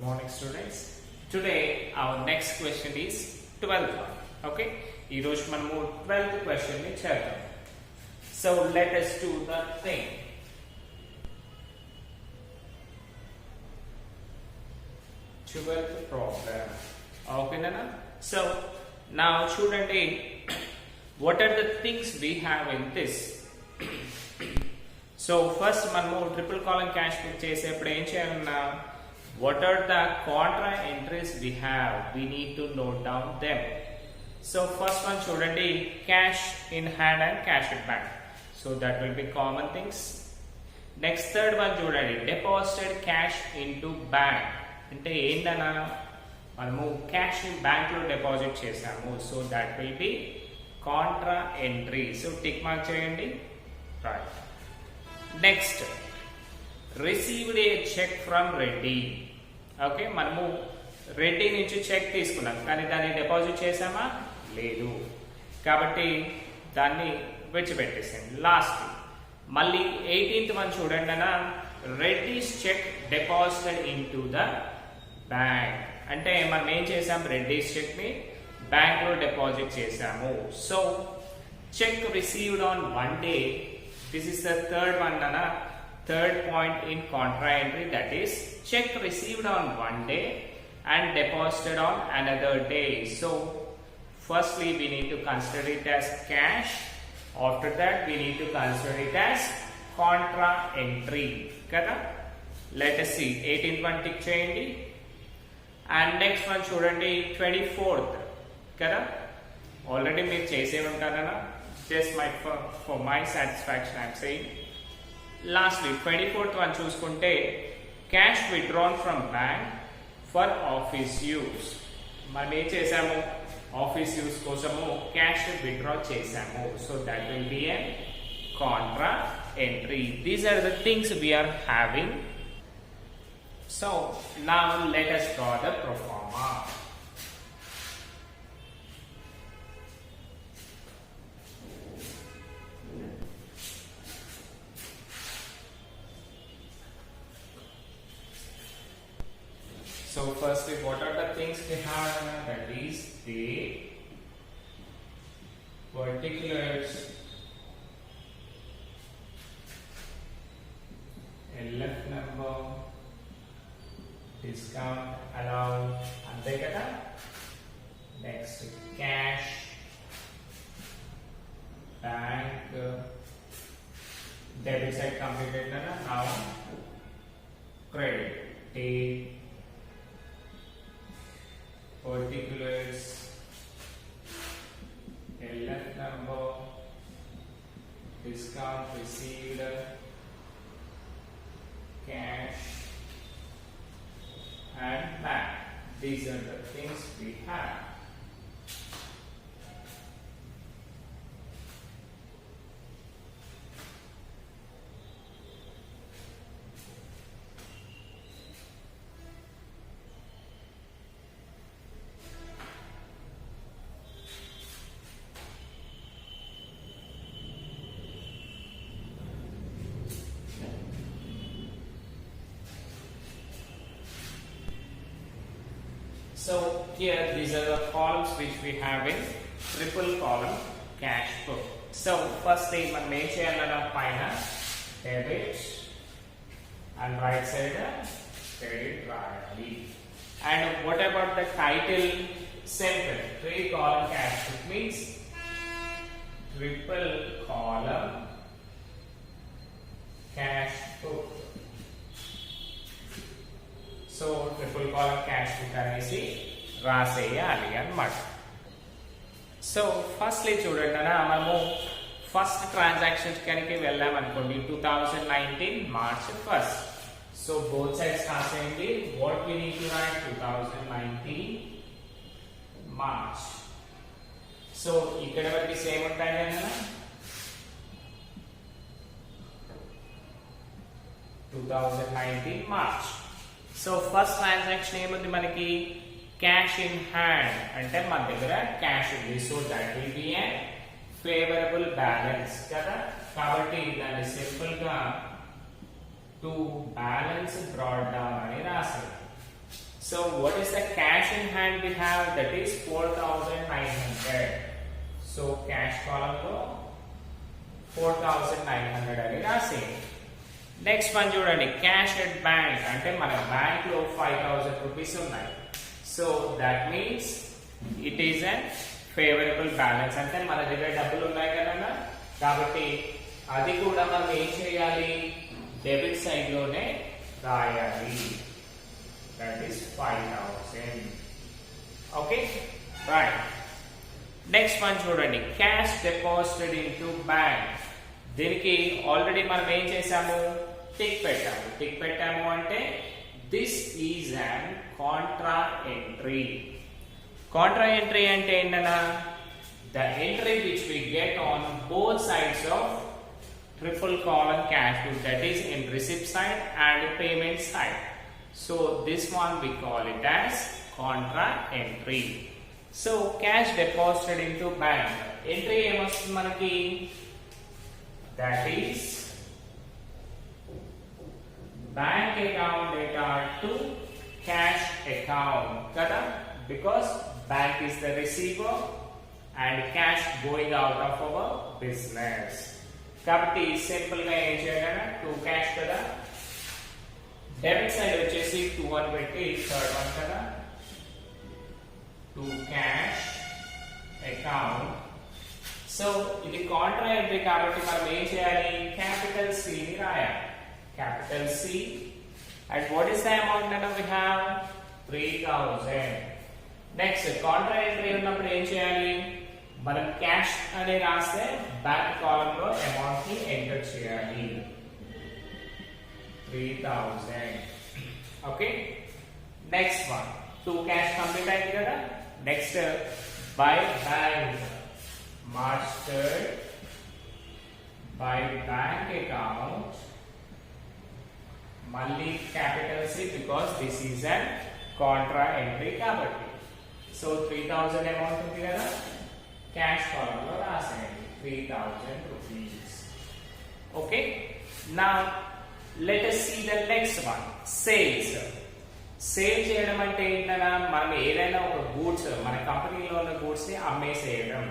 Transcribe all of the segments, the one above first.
morning students. Today our next question is 12th one. Okay, ee roju manamu 12th question ni chedam. So let us do the thing. Twelfth problem. Okay nana. So now chudandi, what are the things we have in this? So first manamu triple column cash book చేసేప్పుడు ఏం చేయాలన్నా, what are the contra entries we have? We need to note down them. So first one chudandi, cash in hand and cash in bank. So that will be common things. Next third one chudandi, deposited cash into bank. అంటే ఏంటన్నా, మనము cash ని bank లో deposit చేసాము. So that will be contra entry. So tick mark చేయండి. Right. Next, received a cheque from Reddy. Okay, మనము రెడ్డి నుంచి check తీసుకున్నాం కానీ దాన్ని డిపాజిట్ చేసామా? లేదు. కాబట్టి దాన్ని విడిచిపెట్టేసాను. లాస్ట్ మళ్ళీ 18th వన్ చూడండి అన్న, Reddy's cheque deposited into the bank. అంటే మనం ఏం చేసాం, రెడ్డిస్ చెక్ ని బ్యాంక్ లో డిపాజిట్ చేసాము. So cheque received on one day. This is the third one అన్న, third point in contra entry, that is cheque received on one day and deposited on another day. So firstly we need to consider it as cash. After that we need to consider it as contra entry kada. Let us see 18th one tick cheyandi. And next one chudandi, 24th kada. Already meer chese untadana, just for my satisfaction I am saying. Lastly 24th one chuskunte, cash withdrawn from bank for office use. మనం ఏం చేసాము, office use కోసము cash withdraw చేసాము. So that will be a contra entry. These are the things we are having. So now let us draw the pro forma. So firstly, what are the things we have? That is the particulars, LF number, discount allowed, ante kada. Next, cash, bank, debit side completed na. Now credit, date, particulars, LF number, discount received, cash and bank. These are the things we have. So here these are the columns which we have in triple column cash book. So firstly మనం ఏం చేయాలన్నా, పైన debit and right side credit రాయాలి. And what about the title? Simple. Three column cash book means triple column cash book. So triple column cash book అనేసి రాసేయాలి అన్నమాట. So firstly చూడండి అన్న, మనము ఫస్ట్ ట్రాన్సాక్షన్స్ కనుక వెళ్ళాం అనుకోండి, 2019 March 1st. So both sides రాసేయండి. What we need to write, 2019 March. So ఇక్కడ వరకు సేమ్ ఉంటాయి అన్న, 2019 March. సో ఫస్ట్ ట్రాన్సాక్షన్ ఏముంది మనకి, క్యాష్ ఇన్ హ్యాండ్, అంటే మన దగ్గర క్యాష్ ఉంది. So that will B A favourable balance కదా. కాబట్టి దాన్ని సింపుల్ గా టు బ్యాలెన్స్ బ్రాట్ డౌన్ అని రాశారు. So what is the cash in hand we have? That is 4,900. So cash column lo 4,900 అని రాసి నెక్స్ట్ వన్ చూడండి క్యాష్ ఎట్ బ్యాంక్ అంటే మన బ్యాంక్ లో 5,000 రూపీస్ ఉన్నాయి. So that means it is an favourable balance అంటే మన దగ్గర డబ్బులు ఉన్నాయి కదా కాబట్టి అది కూడా మనం ఏం చేయాలి డెబిట్ సైడ్ లోనే రాయాలి. That is 5,000. Okay right. Next one చూడండి క్యాష్ డిపాజిటెడ్ ఇంటూ బ్యాంక్. దీనికి ఆల్రెడీ మనం ఏం చేసాము టిక్ పెట్టాము అంటే this is an contra entry. Contra entry అంటే ఏంటన్నా the entry which we get on both sides of triple column cash book, that is in receipt side and payment side. So this one we call it as contra entry. So cash deposited into bank entry ఏమొస్తుంది మనకి that is bank account data to cash account kada because bank is the receiver and cash going out of our business kabatti simple ga em cheyalana to cash kada debit side vachesi 2 అని పెట్టి third one kada to cash account. So ఇది contra entry కాబట్టి మనం ఏం చేయాలి capital C ని రాయాలి. Capital C and what is the amount that we have 3,000. Next contra entry ఉన్నప్పుడు ఏం చేయాలి మనం క్యాష్ అని రాస్తే బ్యాంక్ కాలమ్ లో అమౌంట్ ని ఎంటర్ చేయాలి 3,000. Okay next one to cash complete అయింది కదా. Next by bank March 3rd by bank account Malli capital C because this is an contra entry kabatti. So 3,000 amount undi kada cash column lo rasayandi 3,000 rupees. Okay, now let us see the next one sales. Sale చేయడం అంటే ఏంటన్నా మనం ఏదైనా ఒక goods మన కంపెనీలో ఉన్న goods ని అమ్మేసేయడం.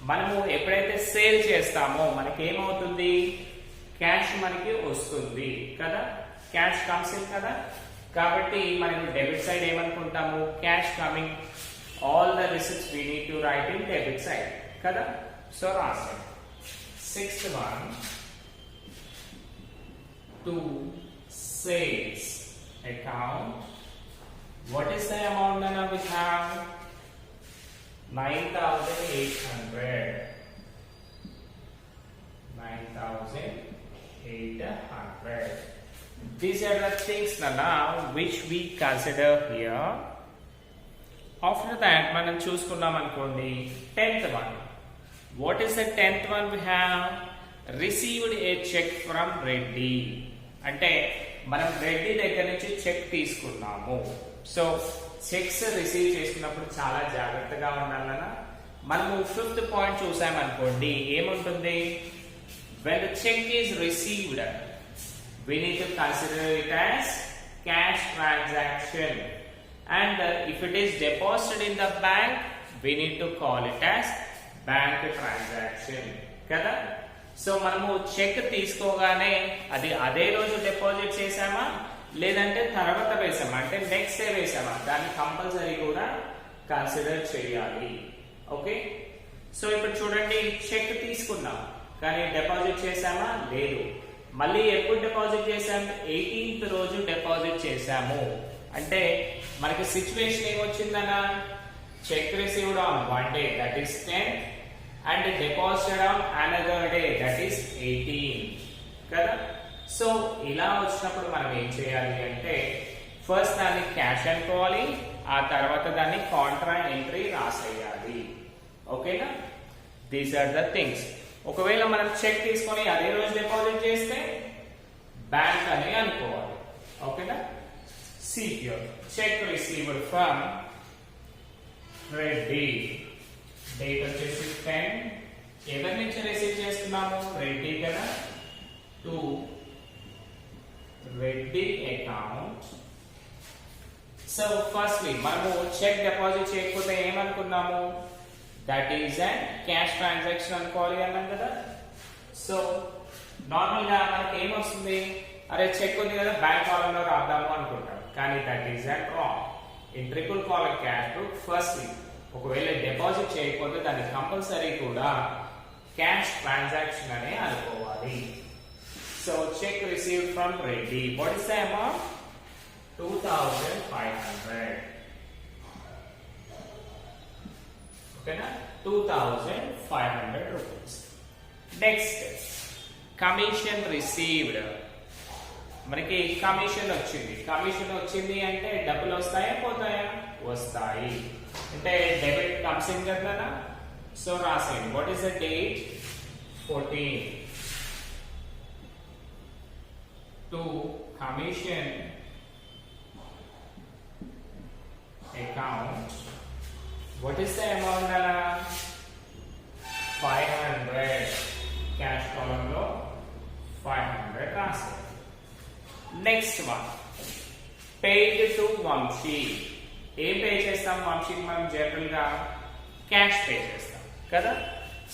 మనము ఎప్పుడైతే సేల్ చేస్తామో మనకి ఏమవుతుంది క్యాష్ మనకి వస్తుంది కదా క్యాష్ కమ్స్ ఇన్ కదా కాబట్టి మనం డెబిట్ సైడ్ ఏమనుకుంటాము cash coming all the receipts we need to write in debit side కదా. సో రాసాం. Sixth one to sales account. What is the amount that we have 9,800. 9,800. These are the things now which we consider here. After that మనం చూసుకున్నాం అనుకోండి 10th one. What is the 10th one we have? Received a check from Reddy. అంటే మనం రెడ్డి దగ్గర నుంచి check తీసుకున్నాము. So checks receive చేసుకున్నప్పుడు చాలా జాగ్రత్తగా ఉండాలన్నా మనము 5th పాయింట్ చూసామనుకోండి ఏముంటుంది when the check is received we need to consider it as cash transaction and if it is deposited in the bank we need to call it as bank transaction కదా. So మనము check తీసుకోగానే అది అదే రోజు deposit చేసామా లేదంటే తర్వాత వేసామా అంటే నెక్స్ట్ డే వేసామా దాన్ని కంపల్సరీ కూడా కన్సిడర్ చేయాలి. ఓకే సో ఇప్పుడు చూడండి చెక్ తీసుకున్నాం కానీ డిపాజిట్ చేసామా లేదు. మళ్ళీ ఎప్పుడు డిపాజిట్ చేసాం 18th రోజు డిపాజిట్ చేసాము అంటే మనకి సిచ్యువేషన్ ఏమొచ్చిందన్నా cheque received on 1 day that is 10th and deposited on another day that is 18th కదా. సో ఇలా వచ్చినప్పుడు మనం ఏం చేయాలి అంటే ఫస్ట్ దాన్ని క్యాష్ అనుకోవాలి ఆ తర్వాత దాన్ని కాంట్రా ఎంట్రీ రాసేయాలి. ఓకేనా దీస్ ఆర్ ద థింగ్స్. ఒకవేళ మనం చెక్ తీసుకొని అదే రోజు డిపాజిట్ చేస్తే బ్యాంక్ అని అనుకోవాలి. ఓకేనా see here check received from Reddy date వచ్చేసి 10 ఎవరి నుంచి రిసీవ్ చేస్తున్నాము రెడ్డి కదా to Reddy account so firstly మనము చెక్ డిపాజిట్ చేయకపోతే ఏమనుకున్నాము, that is and cash transaction అనుకోవాలి అన్నాం కదా. సో నార్మల్ గా మనకి ఏమొస్తుంది, అరే చెక్ ఉంది కదా బ్యాంక్ కాలంలో రాద్దాము అనుకుంటాం, కానీ that is and wrong. In triple column cash book firstly ఒకవేళ డిపాజిట్ చేయకపోతే దాన్ని కంపల్సరీ కూడా క్యాష్ ట్రాన్సాక్షన్ అనే అనుకోవాలి. So cheque received from Reddy, what is the amount, 2500. ఓకేనా, 2500 రూపీస్. నెక్స్ట్ కమిషన్ రిసీవ్డ్, మనకి కమిషన్ వచ్చింది అంటే డబ్బులు వస్తాయా పోతాయా, వస్తాయి. అంటే డెబిట్ కమ్స్ ఇన్ కదా, సో రాసేయండి. What is the date, 14 to commission account. What is the amount nana, 500. cash column lo 500 రాసేయండి. Next one paid to Vamsi. ఏం పే చేస్తాం వంశీకి మనం జనరల్ గా, క్యాష్ పే చేస్తాం కదా.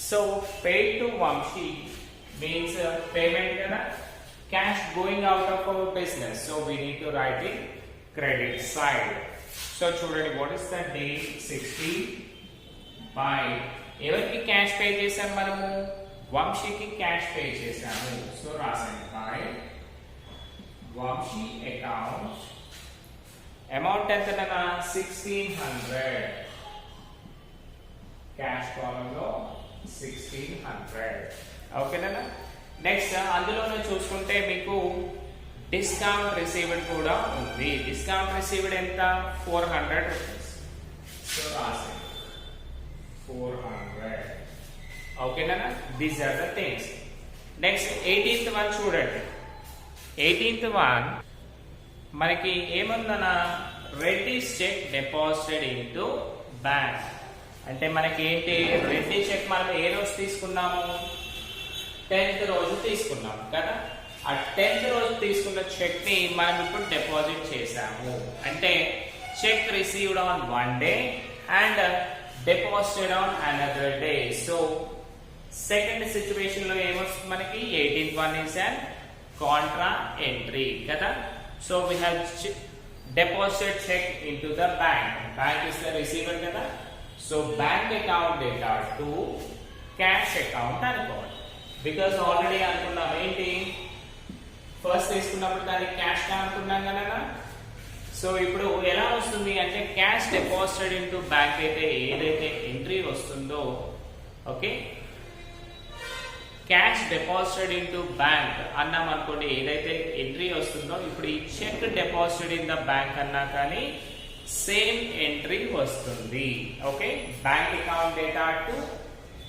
So paid to Vamshi means payment కదా, cash going out of our business, so we need to write the credit side. So చూడండి, what is the date, 60 by ఎవరికి క్యాష్ పే చేసాం మనము, వంశీకి క్యాష్ పే చేసాము. So రాసాను బై వంశీ అకౌంట్, అమౌంట్ ఎంతనా 1600, cash column లో 1600. ఓకేనా. నెక్స్ట్ అందులోనే చూసుకుంటే మీకు డిస్కౌంట్ రిసీవ్డ్ కూడా ఉంది. డిస్కౌంట్ రిసీవ్డ్ ఎంత, 400 రూపీస్. సో రాసే 400. ఓకేనా, these are the things. Next 18th one చూడండి. 18th వన్ మనకి ఏముందనా, Reddy's cheque deposited into bank. అంటే మనకి ఏంటి, రెడ్డి చెక్ మనం ఏ రోజు తీసుకున్నాము, 10th రోజు తీసుకున్నాం కదా. ఆ 10th రోజు తీసుకున్న చెక్ ని మనం ఇప్పుడు డిపాజిట్ చేసాము. అంటే cheque received on 1 day and deposited on another day. So second situation లో ఏమొస్తుంది మనకి, 18th one is and contra entry కదా. So we have deposited check into the bank. Bank is the receiver కదా. So bank account data to cash account అనుకోవాలి. Because already అనుకున్నాం ఏంటి, first తీసుకున్నప్పుడు దాన్ని క్యాష్ గా అనుకున్నాం కదా. సో ఇప్పుడు ఎలా వస్తుంది అంటే, క్యాష్ డిపాజిటెడ్ ఇంటూ బ్యాంక్ అయితే ఏదైతే ఎంట్రీ వస్తుందో, okay, cash deposited into bank అన్నాం అనుకోండి, ఏదైతే ఎంట్రీ వస్తుందో, ఇప్పుడు ఈ cheque deposited in the bank అన్నా కానీ సేమ్ ఎంట్రీ వస్తుంది. Okay, bank account data to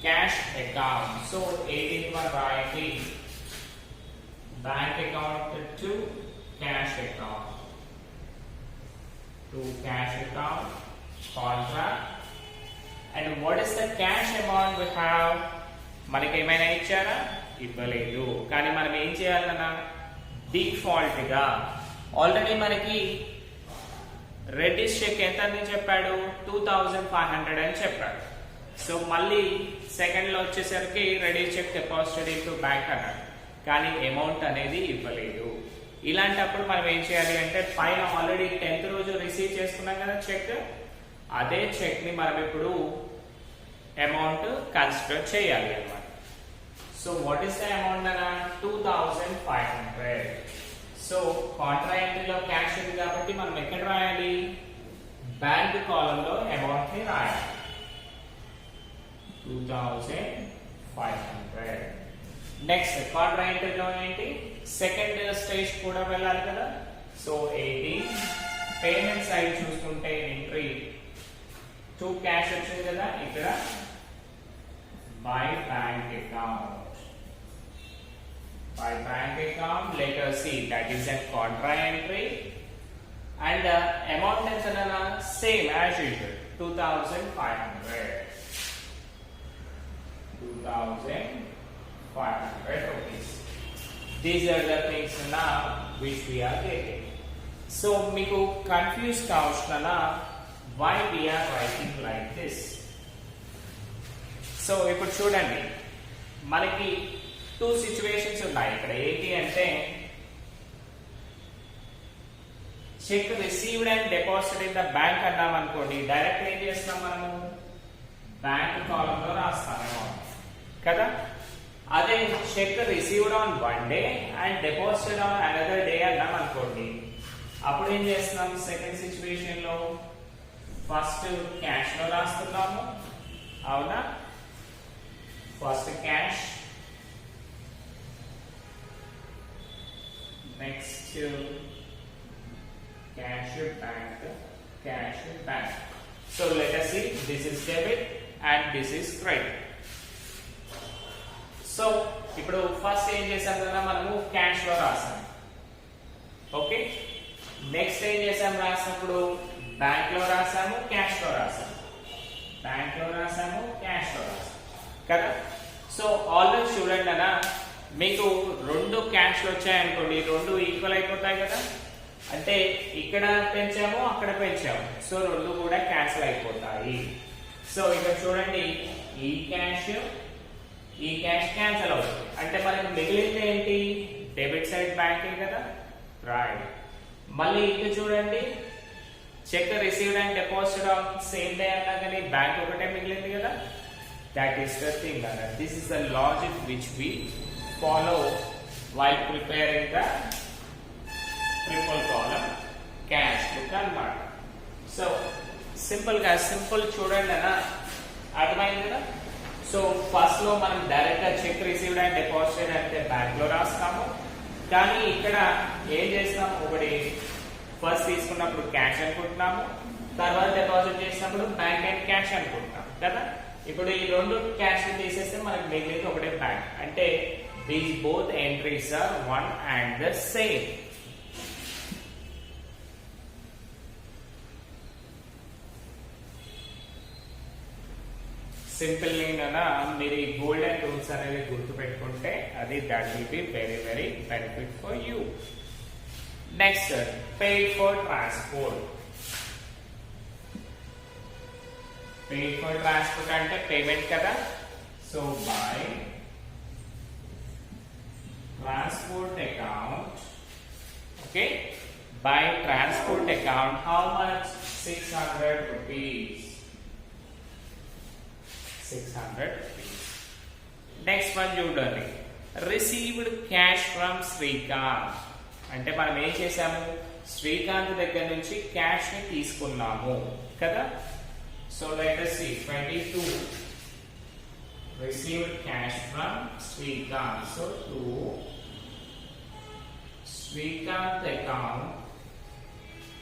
cash account. So 18th one రాయండి, bank account to cash account, to cash account contract. And what is the cash amount we have, మనకి ఏమైనా ఇచ్చారా, ఇవ్వలేదు. కానీ మనం ఏం చేయాలన్నా, డిఫాల్ట్ గా ఆల్రెడీ మనకి రెడ్డిస్ చెక్ ఎంత అని చెప్పాడు, 2500 అని చెప్పాడు. సో మళ్ళీ సెకండ్ లో వచ్చేసరికి Reddy's cheque deposited into bank అన్నాడు, కానీ అమౌంట్ అనేది ఇవ్వలేదు. ఇలాంటప్పుడు మనం ఏం చేయాలి అంటే, పైన ఆల్రెడీ 10th రోజు రిసీవ్ చేసుకున్నాం కదా చెక్, అదే చెక్ ని మనం ఇప్పుడు అమౌంట్ కన్సిడర్ చేయాలి అన్నమాట. So what is the amount అన్న, 2500. సో కాంట్రా ఎంట్రీలో క్యాష్ ఉంది కాబట్టి మనం ఎక్కడ రాయాలి, బ్యాంక్ కాలం లో అమౌంట్ ని రాయాలి, 2500. నెక్స్ట్ కాంట్రా ఎంట్రీలో ఏంటి, సెకండ్ స్టేజ్ కూడా వెళ్ళాలి కదా. సో 18 పేమెంట్ సైడ్ చూసుకుంటే ఎంట్రీ 2 క్యాష్ వచ్చింది కదా, ఇక్కడ by bank account. By bank account, let us see, that is a contra entry, and amount is same as usual, 2500. 2500 rupees. These are the things now which we are getting. So మీకు confuse కావచ్చున why we are writing like this. So ఇప్పుడు చూడండి, మనకి 2 situations ఉన్నాయి ఇక్కడ. ఏంటి అంటే cheque received and deposited in the bank అన్నాం అనుకోండి, డైరెక్ట్ ఏం చేస్తాం మనము బ్యాంక్ కాలంలో రాస్తాము కదా. అదే check received on 1 day and deposited on another day అన్నాం అనుకోండి, అప్పుడు ఏం చేస్తున్నాం సెకండ్ సిచ్యువేషన్ లో ఫస్ట్ క్యాష్ లో రాస్తున్నాము, అవునా. First cash, next cash bank. So let us see, this is debit and this is credit. So ఇప్పుడు ఫస్ట్ ఏం చేసాం కదా మనము క్యాష్ లో రాసాం, ఓకే. నెక్స్ట్ ఏం చేసాం రాసినప్పుడు బ్యాంక్ లో రాసాము, క్యాష్ లో రాసాము, బ్యాంక్ లో రాసాము, క్యాష్ లో రాసాము కదా. సో ఆల్వేస్ చూడండి అన్న, మీకు 2 క్యాష్లు వచ్చాయనుకోండి, 2 ఈక్వల్ అయిపోతాయి కదా. అంటే ఇక్కడ పెంచాము, అక్కడ పెంచాము, సో 2 కూడా క్యాన్సిల్ అయిపోతాయి. సో ఇక్కడ చూడండి, ఈ క్యాష్ క్యాన్సిల్ అవుతుంది. అంటే మనకు మిగిలింది ఏంటి, డెబిట్ సైడ్ బ్యాంకే కదా, రైట్. మళ్ళీ ఇక్కడ చూడండి, cheque received and deposited on same day అన్నా కానీ బ్యాంక్ ఒకటే మిగిలింది కదా. దట్ ఈస్ ద థింగ్ అన్న. This is the logic which we follow while preparing the triple column cash book అన్నమాట. సో సింపుల్ చూడండి అన్న, అర్థమైంది కదా. సో ఫస్ట్ లో మనం డైరెక్ట్ గా చెక్ రిసీవ్డ్ అండ్ డిపాజిటెడ్ అంటే బ్యాంక్ లో రాస్తాము, కానీ ఇక్కడ ఏం చేస్తాం, ఒకటి ఫస్ట్ తీసుకున్నప్పుడు క్యాష్ అనుకుంటున్నాము, తర్వాత డిపాజిట్ చేసినప్పుడు బ్యాంక్ అండ్ క్యాష్ అనుకుంటున్నాం కదా. ఇప్పుడు ఈ 2 క్యాష్ తీసేస్తే మనకు మిగిలింది ఒకటే బ్యాంక్. అంటే these both entries are one and the same. Simple ఏంటన్నా, మీరు ఈ గోల్డెన్ రూల్స్ అనేవి గుర్తు పెట్టుకుంటే అది that will be very very benefit for you. Next paid for transport. paid for transport అంటే పేమెంట్ కదా. So by transport account, okay, by transport account, how much? 600 rupees. 600 rupees. Next one చూడండి, received cash from Srikanth. అంటే మనం ఏం చేసాము, శ్రీకాంత్ దగ్గర నుంచి cash ని తీసుకున్నాము కదా. So let us see 22 received cash from Srikanth. So to Srikanth account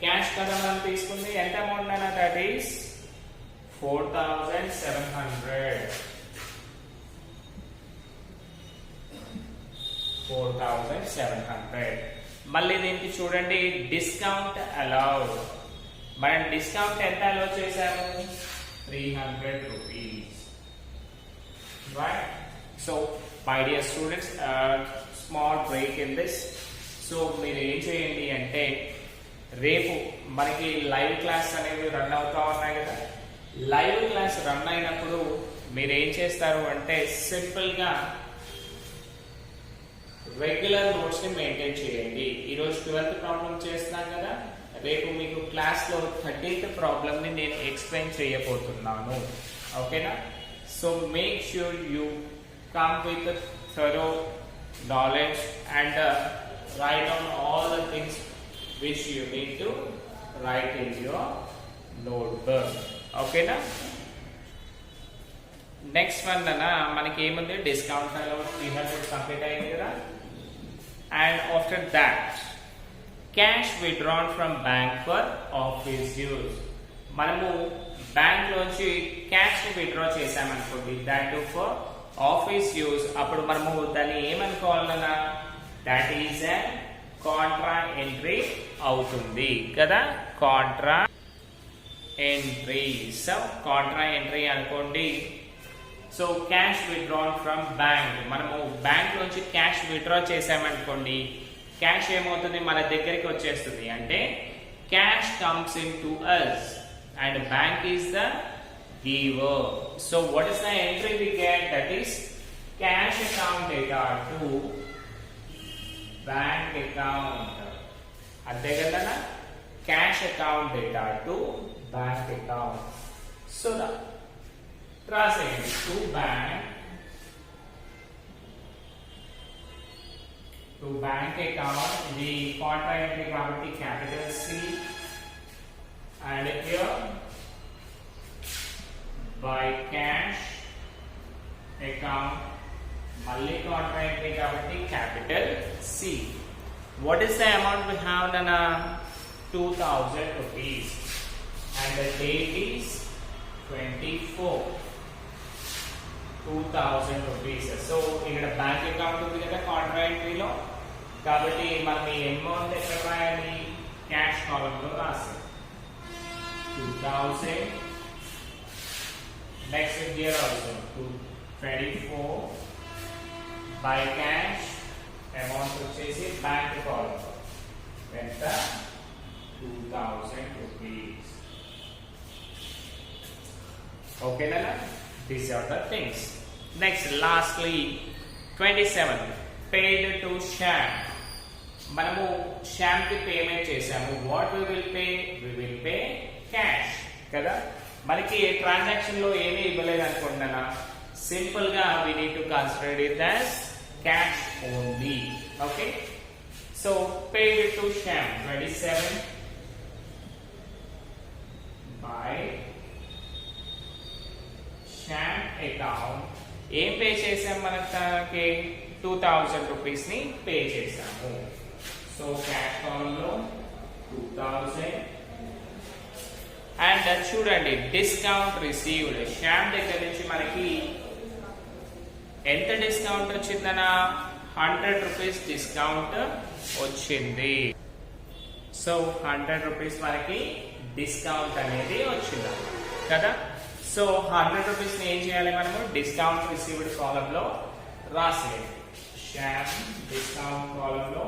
cash కదా మనం తీసుకుంది, ఎంత అమౌంట్ అన్న, దట్ ఈస్ 4700. 4700. మళ్ళీ దీనికి చూడండి, డిస్కౌంట్ అలౌడ్. మనం డిస్కౌంట్ ఎంత అలౌ చేశాము, 300 rupees, right. So my dear students, small break in this. So మీరు ఏం చేయండి అంటే, రేపు మనకి లైవ్ క్లాస్ అనేవి రన్ అవుతా ఉన్నాయి కదా. లైవ్ క్లాస్ రన్ అయినప్పుడు మీరు ఏం చేస్తారు అంటే, సింపుల్ గా రెగ్యులర్ నోట్స్ ని మెయింటైన్ చేయండి. ఈరోజు 12th ప్రాబ్లం చేస్తున్నాం కదా, రేపు మీకు క్లాస్ లో 13th ప్రాబ్లం ని నేను ఎక్స్ప్లెయిన్ చేయబోతున్నాను, ఓకేనా. So make sure you come with thorough knowledge and write down all the things which you need to write in your notebook, okay na. Next one na manaki emundi, discount allowed 300 complete ayindi kada. And after that, cash withdrawn from bank for office use. Manamu bank lochi cash ni withdraw chesam anukondi, that too for office use. Appudu manamu dani em anukovalana, that is a contra entry అవుతుంది కదా, contra entry. సో contra entry అనుకోండి. So cash withdrawn from bank, మనము bank నుంచి cash withdraw చేసామనుకోండి, cash ఏమవుతుంది మన దగ్గరికి వచ్చేస్తుంది అంటే cash comes in to us and bank is the giver. So what is the entry we get, that is cash account data to bank account. అంతే కదా, cash account data to bank account. So the transaction to bank account, the contra entry కాబట్టి capital C, and here by cash account మళ్ళీ contra entry కాబట్టి capital C. What is the amount we have done? 2000 rupees and the date is 24. 2000 rupees. So ఇక్కడ bank account ఉంది కదా contra entry లో, కాబట్టి మనం ఈ అమౌంట్ ఎక్కడ రాయాలి, క్యాష్ కాలమ్ లో రాస్తాం. 2000 next year also 24 by cash amount వచ్చేసి బ్యాంక్ కాలమ్ ఎంత 2000 rupees. ఓకేనా, these are the things. Next, lastly 27 paid to Shyam. మనము శ్యామ్ కి పేమెంట్ చేసాము. What we will pay cash కదా. మనకి ట్రాన్సాక్షన్ లో ఏమీ ఇవ్వలేదు అనుకుంటున్నా, సింపుల్ గా we need to consider it as cash only. Okay, so paid to Shyam 27 by Shyam account. ఏం పే చేసాం, మనకి 2000 రూపీస్ ని పే చేసాము. సో క్యాష్ కాలమ్ లో 2000 అండ్ చూడండి డిస్కౌంట్ రిసీవ్డ్. శ్యామ్ దగ్గర నుంచి మనకి ఎంత డిస్కౌంట్ వచ్చిందనా, 100 రూపీస్ డిస్కౌంట్ వచ్చింది. సో 100 రూపీస్ మనకి డిస్కౌంట్ అనేది వచ్చింది కదా. సో 100 రూపీస్ ని ఏం చేయాలి మనము, డిస్కౌంట్ రిసీవ్డ్ కాలమ్ లో రాసేది. శ్యామ్ డిస్కౌంట్ కాలమ్ లో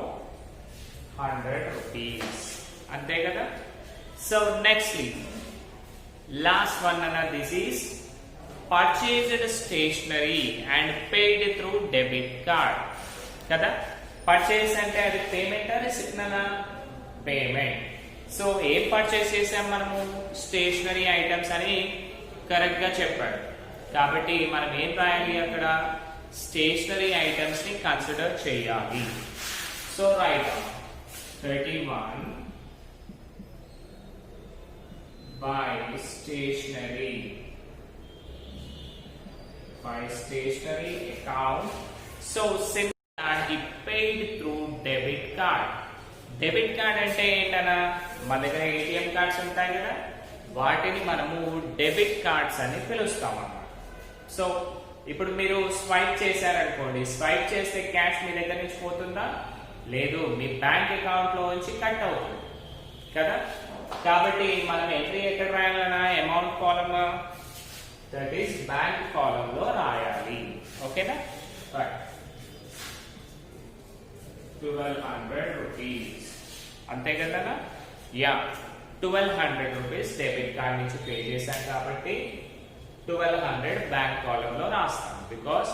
100 రూపీస్, అంతే కదా. సో నెక్స్ట్లీ లాస్ట్ వన్ అన్న, this is purchased stationery and paid through debit card కదా. పర్చేస్ అంటే అది పేమెంట్ రిసిప్ట్ అన్న, పేమెంట్. సో ఏం పర్చేస్ చేసాం మనము, స్టేషనరీ ఐటమ్స్ అని కరెక్ట్ గా చెప్పాడు. కాబట్టి మనం ఏం రాయాలి అక్కడ, స్టేషనరీ ఐటమ్స్ ని కన్సిడర్ చేయాలి. So right 31 by stationery account. So simple that he paid through debit card. Debit card అంటే ఏంటన్నా, మన దగ్గర ఏటీఎం కార్డ్స్ ఉంటాయి కదా, వాటిని మనము డెబిట్ కార్డ్స్ అని పిలుస్తాం అన్నమాట. సో ఇప్పుడు మీరు స్వైప్ చేశారనుకోండి, స్వైప్ చేస్తే క్యాష్ మీ దగ్గర నుంచి పోతుందా, లేదు, మీ బ్యాంక్ అకౌంట్ లో నుంచి కట్ అవుతుంది కదా. కాబట్టి మనం ఎంట్రీ ఎక్కడ రాయాలన్నా, amount column, that is bank column లో రాయాలి. ఓకేనా, రైట్. 1200 రూపీస్, అంతే కదా. యా, 1200 రూపీస్ డెబిట్ కార్డ్ నుంచి పే చేశాం కాబట్టి 1200 బ్యాంక్ కాలమ్ లో రాస్తాం, because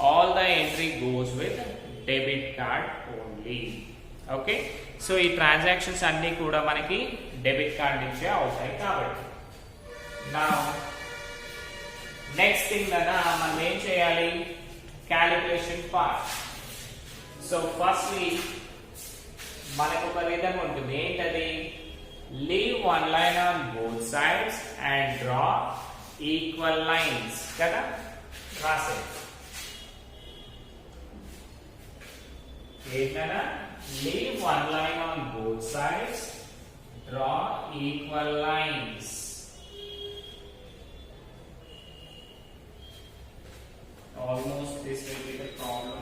all the entry goes with debit card only. Okay, so ఈ ట్రాన్సాక్షన్స్ అన్ని కూడా మనకి డెబిట్ కార్డ్ నుంచే అవుతాయి కాబట్టి. నా నెక్స్ట్ థింగ్ కదా, మనం ఏం చేయాలి, క్యాలిక్యులేషన్ పార్ట్. సో ఫస్ట్లీ మనకు ఒక రిథం ఉంటుంది, ఏంటది, leave one line on both sides and draw equal lines కదా. రాసే ఏంటన్నా, leave one line on both sides, draw equal lines. Almost this will be the problem.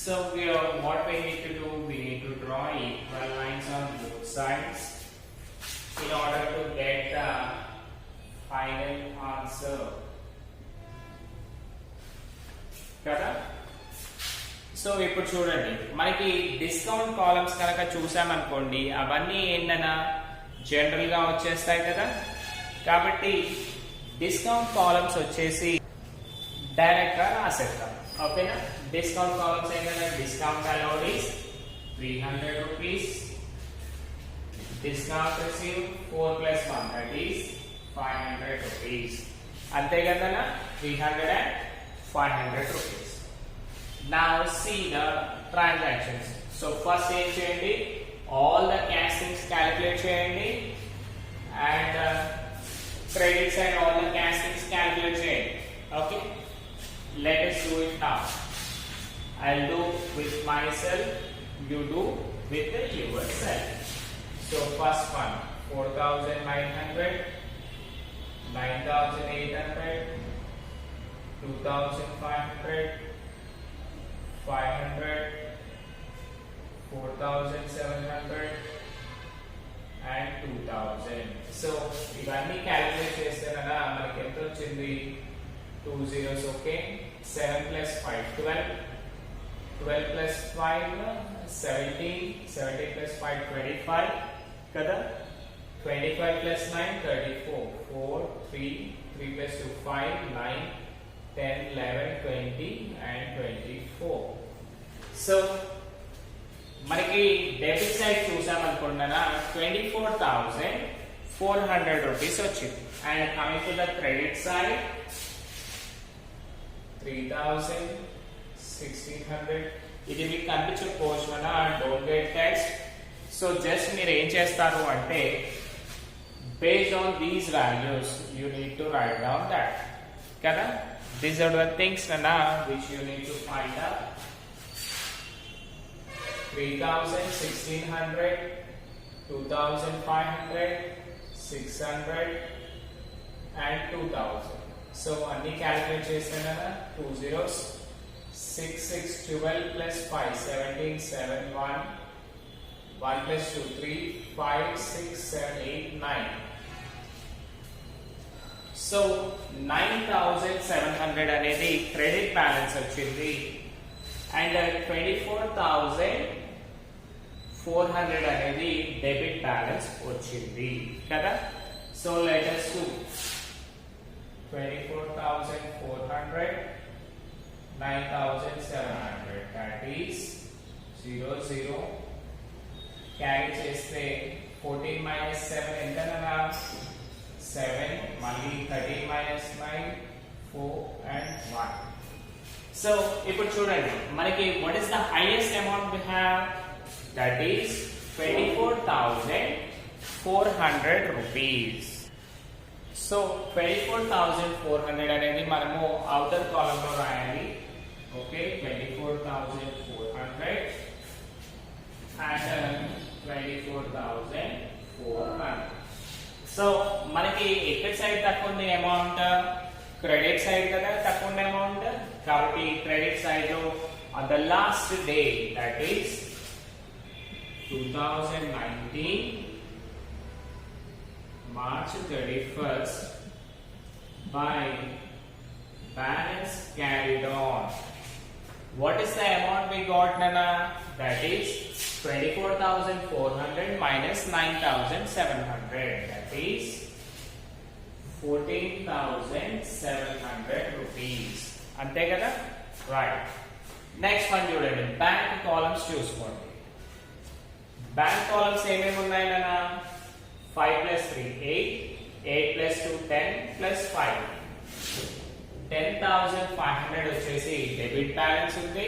So what we need to do, we need to draw equal lines on both sides in order to get the final answer. కదా? So ఇప్పుడు చూడండి, మనకి discount columns కనుక చూసామనుకోండి, అవన్నీ ఏంటన్నా general గా వచ్చేస్తాయి కదా. కాబట్టి డిస్కౌంట్ కాలమ్స్ వచ్చేసి డైరెక్ట్ గా రాసేద్దాం. ఓకేనా? డిస్కౌంట్ కాలమ్స్ ఏంటంటే discount allowed is 300 rupees, discount receive 4 + 1 that is 500 rupees. అంతే కదా, 300 and 500 rupees. Now see the transactions. So first ఏం చేయండి, all the castings calculate చేయండి and credit side all the castings calculate చేయండి. Okay, let us do it now. I'll do with myself, you do with yourself. So first one 4,900, 9,800, 2,500, 500, 4,700 and 2,000. So ఇవన్నీ calculate చేస్తే మనకి ఎంత వచ్చింది, 2 zeros. Okay, 7 + 5 12, 12 + 5 17, 17 + 5 25 కదా, 25 + 9 34, 4 3 3 + 2 5 9 10 11 20 and 24. So మనకి debit side చూసామనుకున్నా 24,400 rupees వచ్చింది. And coming to the credit side 3,000, 1,600. ఇది మీకు కనిపించకపోవచ్చు, don't get text. So just మీరు ఏం చేస్తారు అంటే, based on these values you need to write down that కదా. These are the things which you need to find out. 3,000, 1,600, 2,500, 600 and 2,000. So అన్ని calculate చేస్తాను కదా, 2 zeros. 6 6 12 + 5 17 7 1 1 + 2 3 5 6 7 8 9. సో 9,700 అనేది క్రెడిట్ బ్యాలెన్స్ వచ్చింది అండ్ 24,400 అనేది డెబిట్ బ్యాలెన్స్ వచ్చింది కదా. So let us do 24,400, 9,700 that is 0 0. Carry చేస్తే 14 - 7 ఎంతనన్నా 7, మళ్ళీ 13 - 9 4 and 1. సో ఇప్పుడు చూడండి, మనకి what is the highest amount we have, that is 24,400 rupees. So 24,400 అనేది మనము అవుటర్ కాలమ్ లో రాయాలి. Okay, 24,400 and 24,400. సో మనకి ఎక్కడ సైడ్ తక్కువ ఉంది అమౌంట్, క్రెడిట్ సైడ్ కదా తక్కువ ఉంది అమౌంట్. కాబట్టి క్రెడిట్ సైడ్ లో on the last day, that is 2019 March 31st, by balance carried on, what is the amount we got, Nana? That is 24,400 minus 9,700, that is 14,700 rupees. అంతే కదా, right. Next one చూడండి, bank columns చూసుకోండి. Bank columns ఏమేమి ఉన్నాయి నాన్న, 5 + 3 8, 8 + 2 10 + 5. 10,500 వచ్చేసి debit balance ఉంది.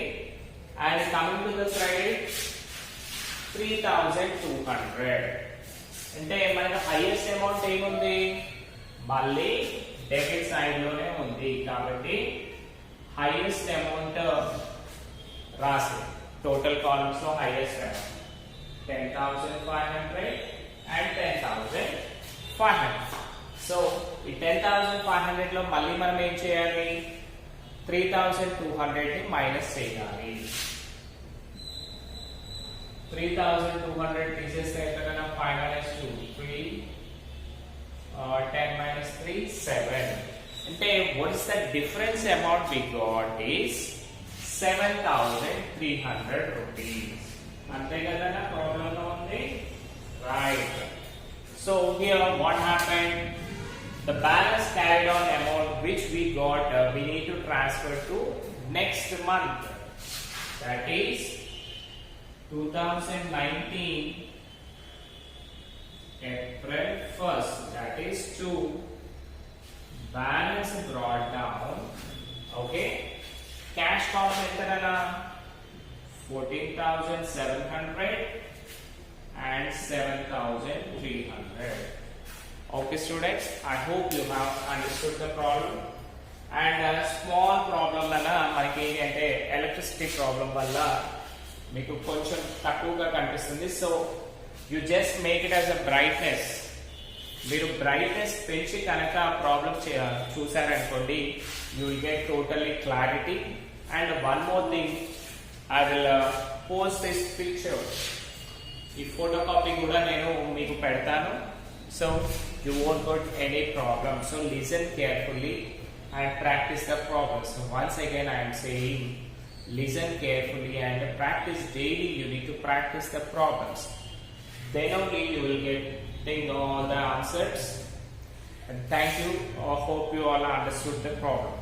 And coming to the credit 3,200. అంటే మనకి హైయెస్ట్ అమౌంట్ ఏముంది, మళ్ళీ డెబిట్ సైడ్ లోనే ఉంది. కాబట్టి హైయెస్ట్ అమౌంట్ రాసి టోటల్ కాలమ్స్ లో హైయెస్ట్ అమౌంట్ 10,500 and 10,500. సో ఈ 10,500 లో మళ్ళీ మనం ఏం చేయాలి, 3,200 ని మైనస్ చేయాలి. 3200 తీసేస్తే ఎంతకన్నా 5 minus 2 3 10 minus 3 7 అంటే what is the difference amount we got is 7300 rupees అంతే కదా ప్రాబ్లం లో ఉంది right so here what happened the balance carried on amount which we got we need to transfer to next month that is 2019 April 1st that is 2 balance brought down okay cash cost entarana 14,700 and 7,300 okay students I hope you have understood the problem and a small problem lana manaki ante electricity problem valla మీకు కొంచెం తక్కువగా కనిపిస్తుంది so you just make it as a brightness మీరు brightness పెంచి కనుక problem చూసారనుకోండి you will get totally clarity and one more thing I will post this picture ఈ photo copy కూడా నేను మీకు పెడతాను so you won't get any problem so listen carefully and practise the problems once again I'm saying listen carefully and practice daily. You need to practice the problems, then only you will get all the answers. And thank you. I hope you all understood the problem.